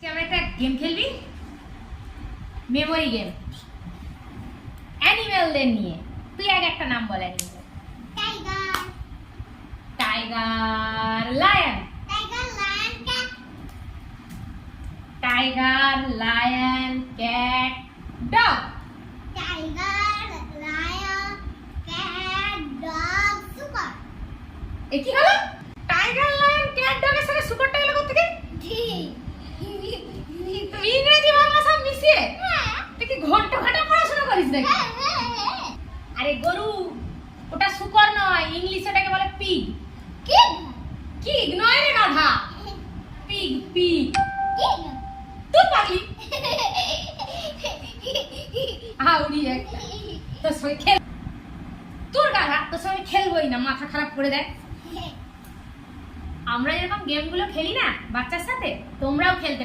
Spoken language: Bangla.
আমরা একটা গেম খেলবি, মেমোরি গেম, অ্যানিমেলদের নিয়ে। তুই আগে একটা নাম বল animal. Tiger, tiger, lion. Tiger, lion, cat. Tiger, lion, cat, dog. Tiger, lion, cat, dog, super. এ কি হলো? টাইগার, লায়ন, ক্যাট, ডগের সাথে সুপারটা এলো কোথা থেকে? তুমি ইংরেজি বাংলা সব মিশিয়ে? তুই কি ঘন্টা ঘন্টা পড়াশোনা করিস নাকি? আরে গরু, ওটা শুকর নয়, ইংলিশে ওটাকে বলে পিগ। কিগ নয় রে গাধা, পিগ, পিগ। তুই পাগলি আউরি একটা। তোর সঙ্গে খেল, তোর গাধা, তোর সঙ্গে খেলবোই না, মাথা খারাপ করে দেয়। আমরা যেরকম গেমগুলো খেলি না বাচ্চার সাথে, তোমরাও খেলতে পারো।